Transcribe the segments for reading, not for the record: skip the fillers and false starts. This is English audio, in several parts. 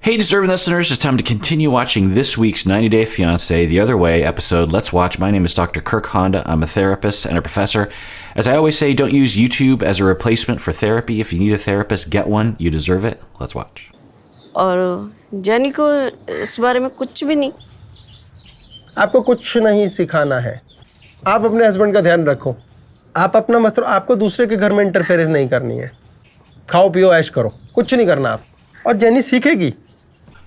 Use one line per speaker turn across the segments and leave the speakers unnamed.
Hey, deserving listeners, it's time to continue watching this week's 90 Day Fiancé The Other Way episode. Let's watch. My name is Dr. Kirk Honda. I'm a therapist and a professor. As I always say, don't use YouTube as a replacement for therapy. If you need a therapist, get one. You deserve it. Let's watch.
और jenny को इस बारे में कुछ भी नहीं.
आपको कुछ नहीं सिखाना है. आप अपने हस्बैंड का ध्यान रखो. आप अपना मतलब आपको दूसरे के घर में इंटरफेरेंस नहीं करनी है. खाओ पियो ऐश करो. कुछ नहीं करना आप. और jenny सीखेगी.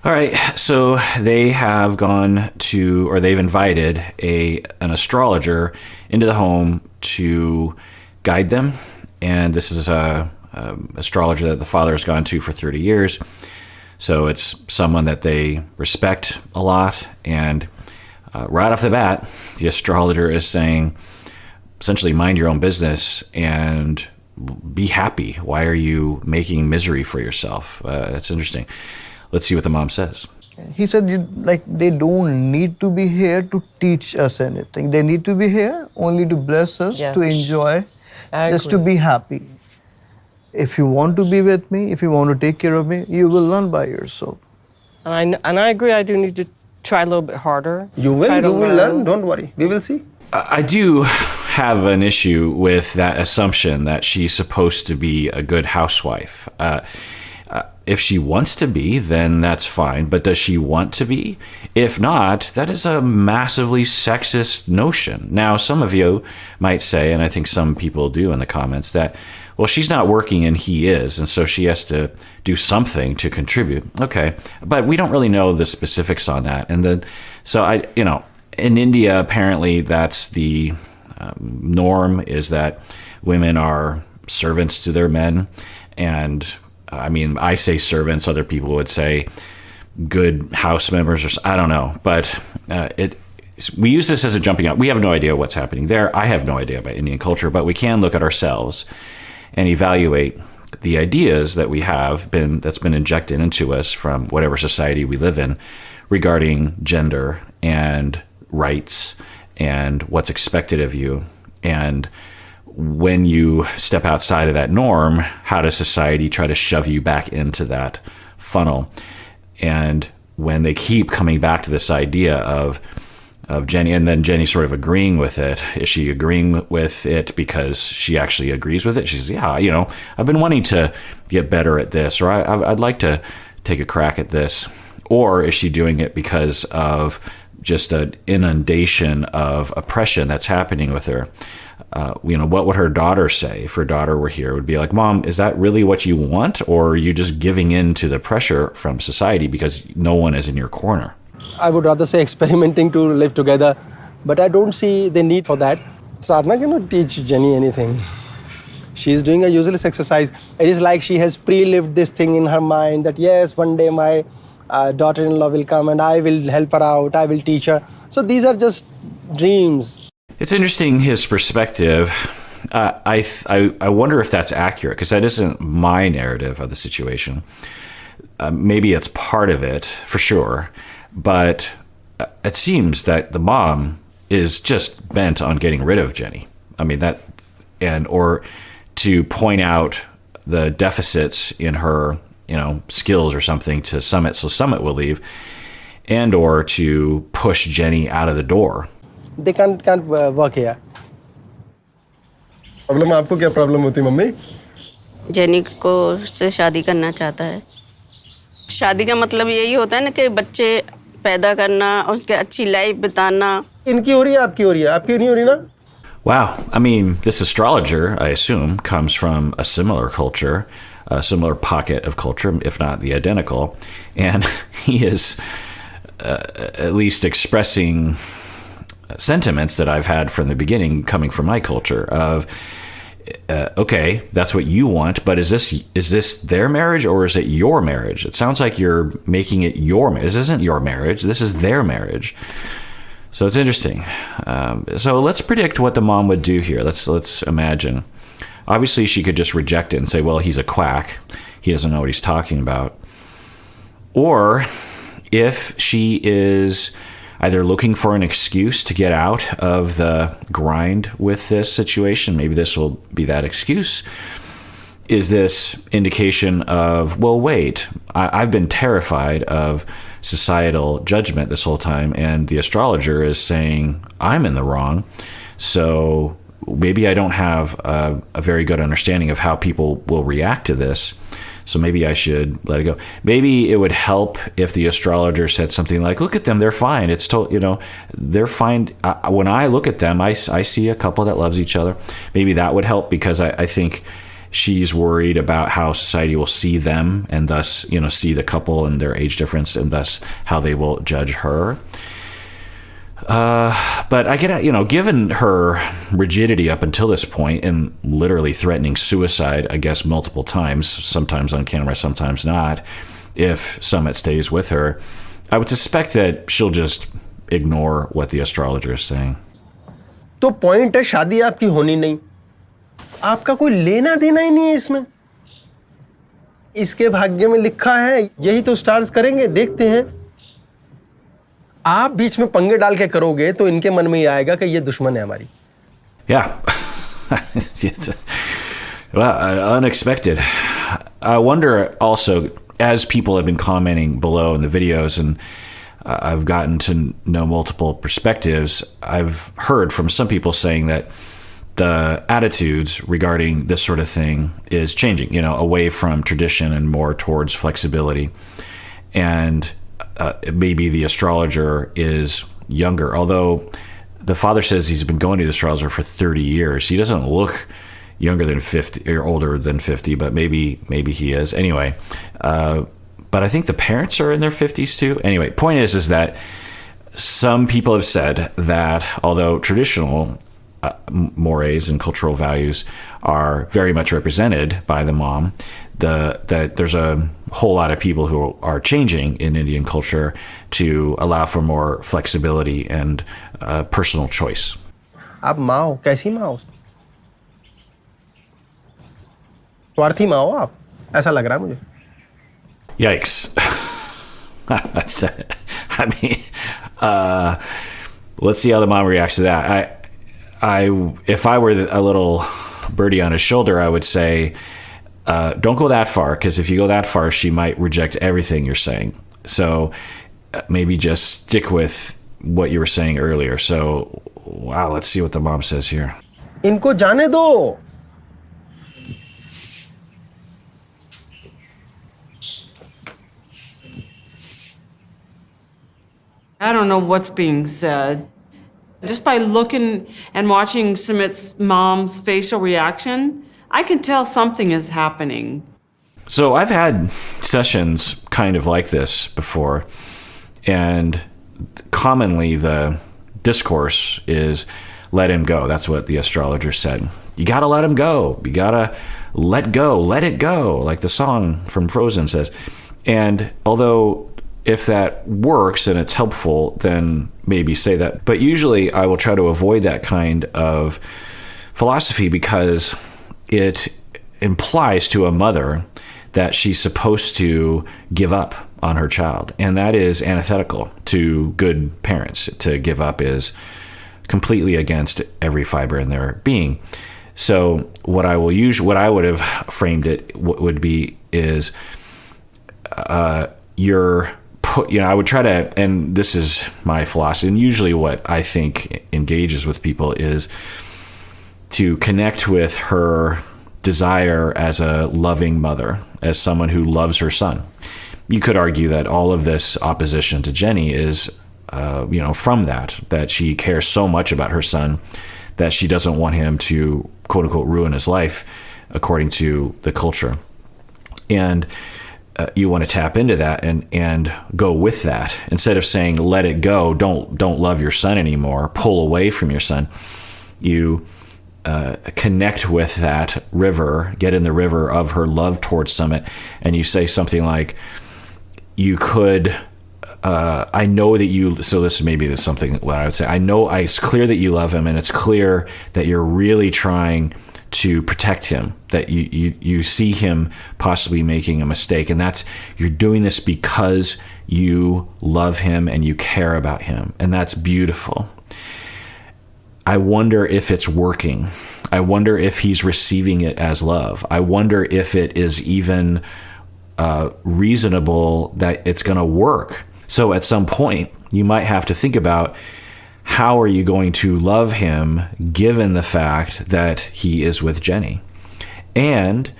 All right, so they have gone to, or they've invited an astrologer into the home to guide them. And this is a astrologer that the father has gone to for 30 years. So it's someone that they respect a lot. And right off the bat, the astrologer is saying, essentially, mind your own business and be happy. Why are you making misery for yourself? It's interesting. Let's see what the mom says.
He said, they don't need to be here to teach us anything. They need to be here only to bless us,
Yes.
to enjoy, just to be happy. If you want to be with me, if you want to take care of me, you will learn by yourself.
And I agree, I do need to try a little bit harder.
You will learn. Don't worry. We will see.
I do have an issue with that assumption that she's supposed to be a good housewife. If she wants to be, then that's fine. But does she want to be? If not, that is a massively sexist notion. Now, some of you might say, and I think some people do in the comments, that, well, she's not working and he is, and so she has to do something to contribute. Okay, but we don't really know the specifics on that. And then, so in India, apparently that's the norm, is that women are servants to their men. And I mean, I say servants, other people would say good house members, or I don't know. But we use this as a jumping out. We have no idea what's happening there. I have no idea about Indian culture, but we can look at ourselves and evaluate the ideas that we have that's been injected into us from whatever society we live in regarding gender and rights and what's expected of you. And when you step outside of that norm, how does society try to shove you back into that funnel? And when they keep coming back to this idea of Jenny, and then Jenny sort of agreeing with it, is she agreeing with it because she actually agrees with it? She's, yeah, I've been wanting to get better at this, or I'd like to take a crack at this. Or is she doing it because of just an inundation of oppression that's happening with her? What would her daughter say if her daughter were here? It would be like, Mom, is that really what you want? Or are you just giving in to the pressure from society because no one is in your corner?
I would rather say experimenting to live together, but I don't see the need for that. Sadhana cannot teach Jenny anything. She's doing a useless exercise. It is like she has pre-lived this thing in her mind that, yes, one day my daughter-in-law will come and I will help her out, I will teach her. So these are just dreams.
It's interesting, his perspective. I wonder if that's accurate, because that isn't my narrative of the situation. Maybe it's part of it, for sure. But it seems that the mom is just bent on getting rid of Jenny. I mean, or to point out the deficits in her, skills or something to Sumit, so Sumit will leave, and or to push Jenny out of the door.
They can't work here. Problem आपको क्या problem होती mummy?
Jenny को से शादी करना चाहता है. शादी का मतलब यही होता है ना कि बच्चे पैदा करना, उसके अच्छी लाइफ बिताना.
इनकी हो रही है, आपकी हो रही है, आपकी नहीं हो रही ना?
Wow. I mean, this astrologer, I assume, comes from a similar culture, a similar pocket of culture, if not the identical. And he is at least expressing sentiments that I've had from the beginning coming from my culture of, okay, that's what you want, but is this their marriage or is it your marriage? It sounds like you're making it your marriage. This isn't your marriage. This is their marriage. So it's interesting. So let's predict what the mom would do here. Let's imagine. Obviously, she could just reject it and say, well, he's a quack. He doesn't know what he's talking about. Or if she is either looking for an excuse to get out of the grind with this situation, maybe this will be that excuse, is this indication of, well, wait, I've been terrified of societal judgment this whole time, and the astrologer is saying I'm in the wrong, so maybe I don't have a very good understanding of how people will react to this, so maybe I should let it go. Maybe it would help if the astrologer said something like, look at them, they're fine. It's they're fine. When I look at them, I see a couple that loves each other. Maybe that would help, because I think she's worried about how society will see them, and thus, see the couple and their age difference, and thus how they will judge her. But I get, given her rigidity up until this point, and literally threatening suicide, I guess, multiple times, sometimes on camera, sometimes not, if Sumit stays with her, I would suspect that she'll just ignore what the astrologer is saying.
तो point है, शादी आपकी होनी नहीं, आपका कोई लेना देना ही नहीं है इसमें, इसके भाग्य में लिखा है, यही तो स्टार्स करेंगे, देखते हैं। आप बीच में पंगे डाल के करोगे तो इनके मन में ही आएगा कि ये दुश्मन है हमारी।
Yeah. Well, unexpected. I wonder also, as people have been commenting below in the videos, and I've gotten to know multiple perspectives, I've heard from some people saying that the attitudes regarding this sort of thing is changing, away from tradition and more towards flexibility. And maybe the astrologer is younger, although the father says he's been going to the astrologer for 30 years. He doesn't look younger than 50 or older than 50, but maybe he is. Anyway, but I think the parents are in their 50s too. Anyway, point is that some people have said that although traditional mores and cultural values are very much represented by the mom, that there's a whole lot of people who are changing in Indian culture to allow for more flexibility and personal choice.
आप माँ हो, कैसी माँ हो? स्वार्थी माँ हो आप, ऐसा लग रहा है मुझे।
Yikes. I mean, let's see how the mom reacts to that. If I were a little birdie on his shoulder, I would say, don't go that far, because if you go that far, she might reject everything you're saying. So maybe just stick with what you were saying earlier. So, wow, let's see what the mom says here.
इनको जाने दो।
I don't know what's being said. Just by looking and watching Sumit's mom's facial reaction, I can tell something is happening.
So I've had sessions kind of like this before, and commonly the discourse is let him go. That's what the astrologer said. You got to let him go. You got to let go, let it go, like the song from Frozen says. And although if that works and it's helpful, then maybe say that. But usually I will try to avoid that kind of philosophy, because it implies to a mother that she's supposed to give up on her child. And that is antithetical to good parents. To give up is completely against every fiber in their being. So what I would have framed it would be is I would try to, and this is my philosophy, and usually what I think engages with people is to connect with her desire as a loving mother, as someone who loves her son. You could argue that all of this opposition to Jenny is, from that she cares so much about her son that she doesn't want him to, quote unquote, ruin his life according to the culture. And you want to tap into that and go with that. Instead of saying, let it go, don't love your son anymore, pull away from your son, you connect with that river, get in the river of her love towards Sumit, and you say something like, you could, I know that you, so this maybe is something what I would say, it's clear that you love him, and it's clear that you're really trying to protect him, that you see him possibly making a mistake, and you're doing this because you love him and you care about him, and that's beautiful. I wonder if it's working. I wonder if he's receiving it as love. I wonder if it is even reasonable that it's going to work. So at some point, you might have to think about, how are you going to love him given the fact that he is with Jenny? And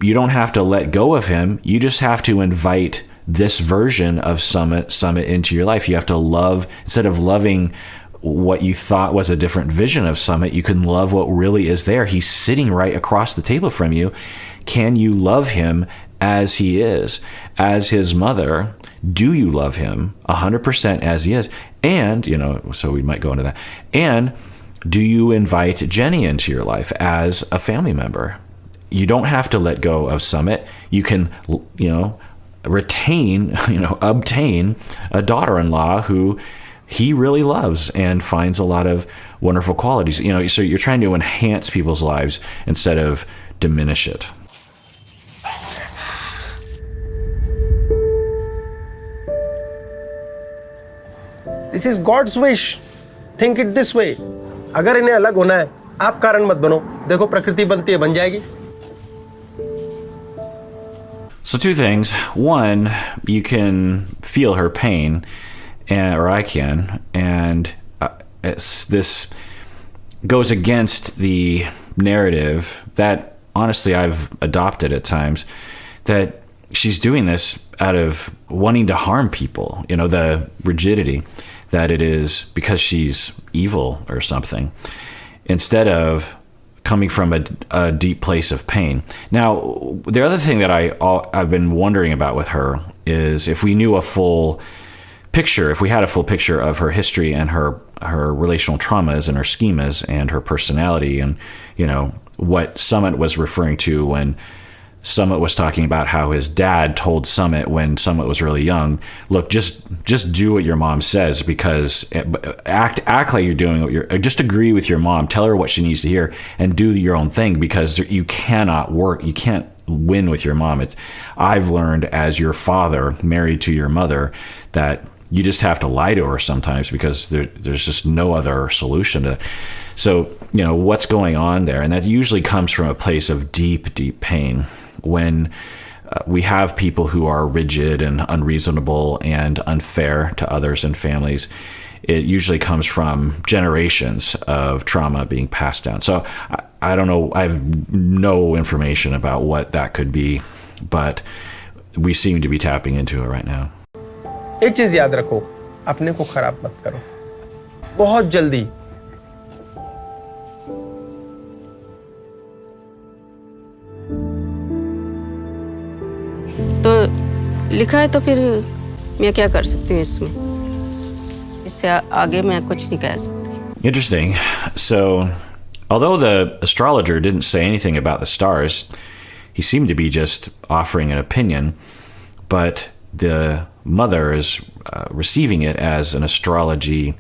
you don't have to let go of him. You just have to invite this version of Sumit into your life. You have to love, instead of loving what you thought was a different vision of Sumit, you can love what really is there. He's sitting right across the table from you. Can you love him as he is? As his mother, do you love him 100% as he is? And, so we might go into that. And do you invite Jenny into your life as a family member? You don't have to let go of Sumit. You can, retain, obtain a daughter-in-law who he really loves and finds a lot of wonderful qualities. So you're trying to enhance people's lives instead of diminish it.
This is God's wish. Think it this way. अगर इन्हें अलग होना है, आप कारण मत बनो. देखो प्रकृति बनती है, बन जाएगी.
So two things. One, you can feel her pain, or I can, and this goes against the narrative that, honestly, I've adopted at times, that she's doing this out of wanting to harm people, the rigidity, that it is because she's evil or something, instead of coming from a deep place of pain. Now, the other thing that I've been wondering about with her is if we knew a full picture, if we had a full picture of her history and her relational traumas and her schemas and her personality, and what Sumit was referring to when Sumit was talking about how his dad told Sumit when Sumit was really young, look, just do what your mom says, because act like you're doing what just agree with your mom, tell her what she needs to hear, and do your own thing, because you can't win with your mom. I've learned as your father, married to your mother, that you just have to lie to her sometimes, because there's just no other solution to it. So, what's going on there? And that usually comes from a place of deep, deep pain. When we have people who are rigid and unreasonable and unfair to others and families, it usually comes from generations of trauma being passed down. So I don't know, I have no information about what that could be, but we seem to be tapping into it right now.
एक चीज याद रखो, अपने को खराब मत करो बहुत जल्दी.
तो लिखा है तो फिर मैं क्या कर सकती हूँ इसमें? इससे आगे मैं कुछ नहीं कह सकती.
Interesting. So, although the astrologer didn't say anything about the stars, he seemed to be just offering an opinion, but the mother is receiving it as an astrology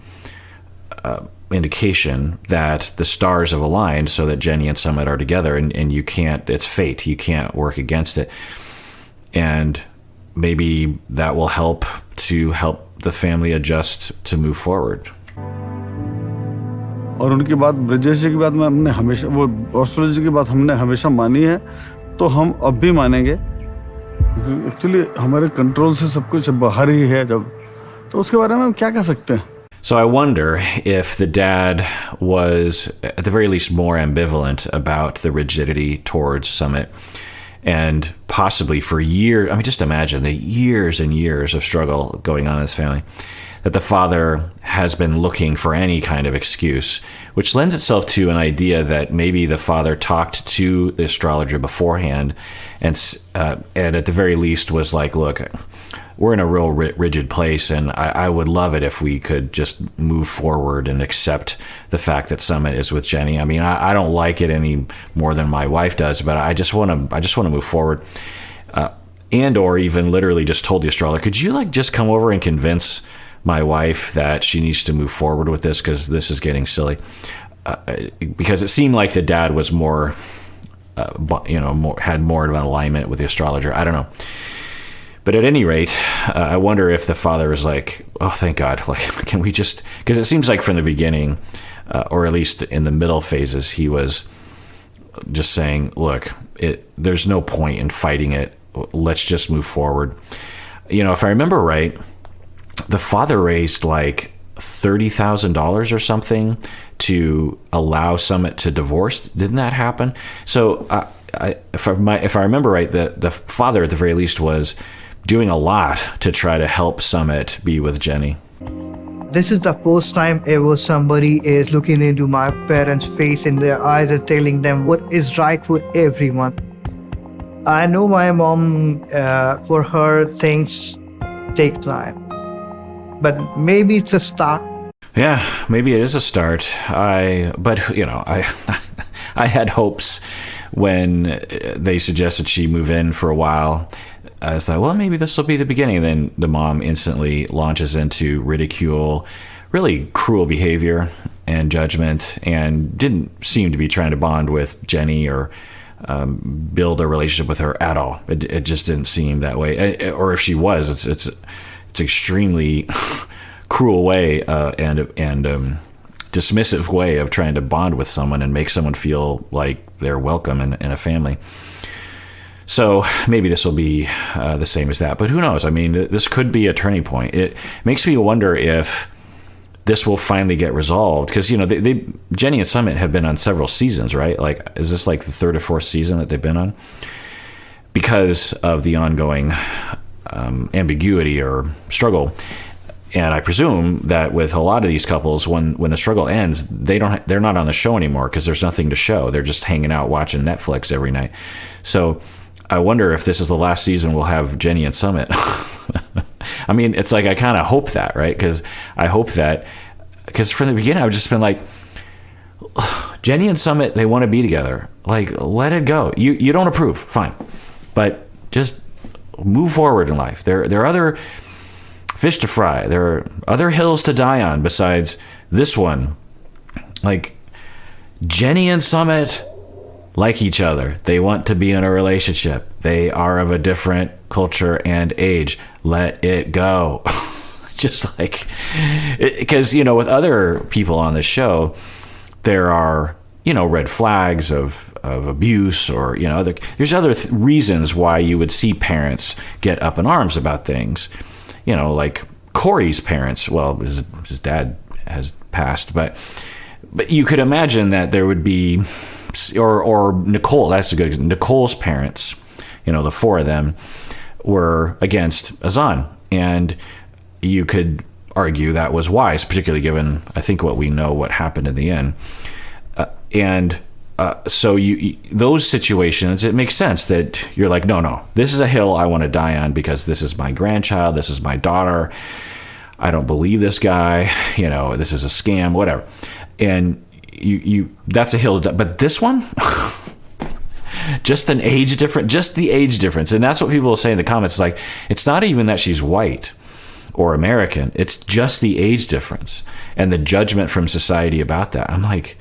indication that the stars have aligned so that Jenny and Sumit are together, and you can't, it's fate, you can't work against it. And maybe that will help the family adjust to move forward.
और उनकी बात, ब्रजेश जी की बात में हमने हमेशा, वो astrology की बात हमने हमेशा मानी है, तो हम अब भी मानेंगे. एक्चुअली हमारे कंट्रोल से सब कुछ बाहर ही है जब, तो उसके बारे में हम क्या कह सकते हैं?
So I wonder if the dad was, at the very least, more ambivalent about the rigidity towards Sumit. And possibly for years, I mean, just imagine the years and years of struggle going on in this family, that the father has been looking for any kind of excuse, which lends itself to an idea that maybe the father talked to the astrologer beforehand and at the very least was like, look, we're in a real rigid place, and I would love it if we could just move forward and accept the fact that Sumit is with Jenny. I mean, I don't like it any more than my wife does, but I just want to move forward. And or even literally just told the astrologer, could you just come over and convince my wife that she needs to move forward with this, because this is getting silly. Because it seemed like the dad was more, had more of an alignment with the astrologer. I don't know. But at any rate, I wonder if the father is like, oh, thank God, can we just, because it seems like from the beginning, or at least in the middle phases, he was just saying, look, there's no point in fighting it. Let's just move forward. If I remember right, the father raised like $30,000 or something to allow Sumit to divorce. Didn't that happen? So if I remember right, the father at the very least was doing a lot to try to help Sumit be with Jenny.
This is the first time ever somebody is looking into my parents' face in their eyes and telling them what is right for everyone. I know my mom, for her, things take time. But maybe it's a start.
Yeah, maybe it is a start. I had hopes when they suggested she move in for a while. I was like, well, maybe this will be the beginning. Then the mom instantly launches into ridicule, really cruel behavior and judgment, and didn't seem to be trying to bond with Jenny or build a relationship with her at all. It just didn't seem that way. Or if she was, it's extremely cruel way and dismissive way of trying to bond with someone and make someone feel like they're welcome in a family. So maybe this will be the same as that, but who knows? I mean, this could be a turning point. It makes me wonder if this will finally get resolved, because Jenny and Sumit have been on several seasons, right? Like, is this like the third or fourth season that they've been on? Because of the ongoing ambiguity or struggle. And I presume that with a lot of these couples, when the struggle ends, they're not on the show anymore because there's nothing to show. They're just hanging out watching Netflix every night. So I wonder if this is the last season we'll have Jenny and Sumit. I mean, it's like I kind of hope that, right? Because from the beginning I've just been like, Jenny and Sumit, they want to be together. Like, let it go. You don't approve, fine, but just move forward in life. There are other fish to fry. There are other hills to die on besides this one. Like, Jenny and Sumit like each other. They want to be in a relationship. They are of a different culture and age. Let it go. Just like, because, with other people on the show, there are, red flags of abuse or, there's other reasons why you would see parents get up in arms about things. Like Corey's parents, well, his dad has passed, but you could imagine that there would be, or Nicole, that's a good example. Nicole's parents, the four of them were against Azan. And you could argue that was wise, particularly given, I think, what happened in the end. So those situations, it makes sense that you're like, no, this is a hill I want to die on because this is my grandchild, this is my daughter. I don't believe this guy, this is a scam, whatever. And that's a hill, but this one, just the age difference. And that's what people will say in the comments. It's like, it's not even that she's white or American. It's just the age difference and the judgment from society about that. I'm like,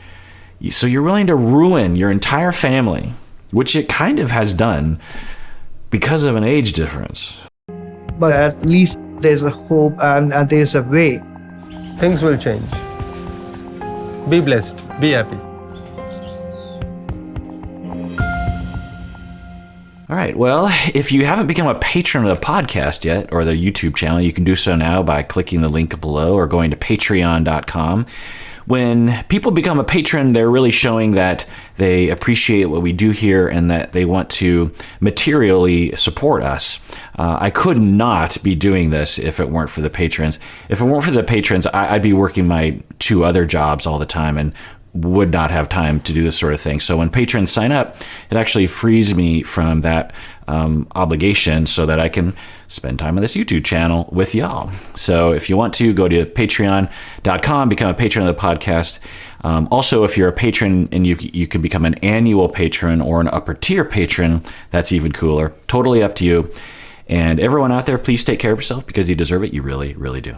so you're willing to ruin your entire family, which it kind of has done because of an age difference.
But at least there's a hope and there's a way.
Things will change. Be blessed. Be happy.
All right. Well, if you haven't become a patron of the podcast yet, or the YouTube channel, you can do so now by clicking the link below or going to patreon.com. When people become a patron, they're really showing that they appreciate what we do here and that they want to materially support us. I could not be doing this if it weren't for the patrons. If it weren't for the patrons, I'd be working my 2 other jobs all the time and would not have time to do this sort of thing. So when patrons sign up, it actually frees me from that obligation so that I can spend time on this YouTube channel with y'all. So if you want to, go to patreon.com, become a patron of the podcast. Also, if you're a patron and you can become an annual patron or an upper tier patron, that's even cooler. Totally up to you. And everyone out there, please take care of yourself because you deserve it. You really, really do.